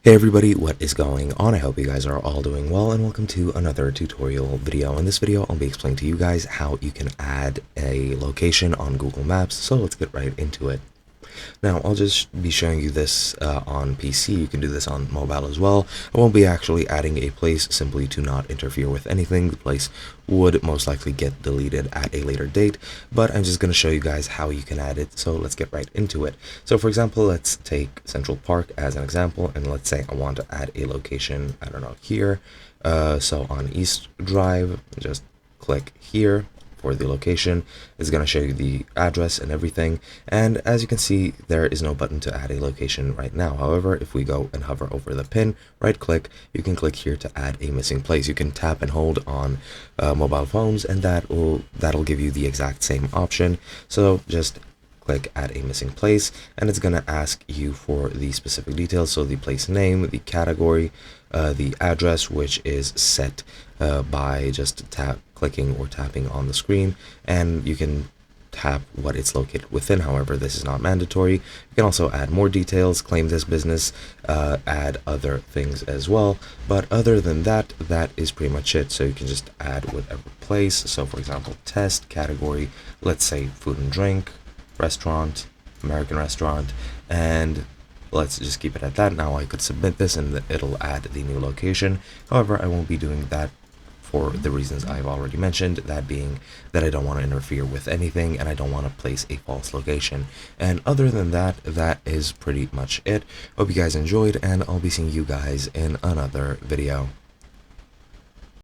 Hey everybody, what is going on? I hope you guys are all doing well, and welcome to another tutorial video. In this video, I'll be explaining to you guys how you can add a location on Google Maps, so let's get right into it. Now, I'll just be showing you this on PC. You can do this on mobile as well. I won't be actually adding a place simply to not interfere with anything. The place would most likely get deleted at a later date, but I'm just going to show you guys how you can add it, so let's get right into it. So for example, let's take Central Park as an example, and let's say I want to add a location, I don't know, here. So on East Drive, just click here for the location. It's going to show you the address and everything, and as you can see, there is no button to add a location right now. However, if we go and hover over the pin, right click, you can click here to add a missing place. You can tap and hold on mobile phones, and that'll give you the exact same option. So just click add a missing place, and it's going to ask you for the specific details, so the place name, the category, the address, which is set by just clicking or tapping on the screen, and you can tap what it's located within. However, this is not mandatory. You can also add more details, claim this business, add other things as well, but other than that, that is pretty much it. So you can just add whatever place. So for example, test category, let's say food and drink, restaurant, American restaurant, and let's just keep it at that. Now I could submit this and it'll add the new location. However, I won't be doing that for the reasons I've already mentioned, that being that I don't want to interfere with anything and I don't want to place a false location. And other than that, that is pretty much it. Hope you guys enjoyed, and I'll be seeing you guys in another video.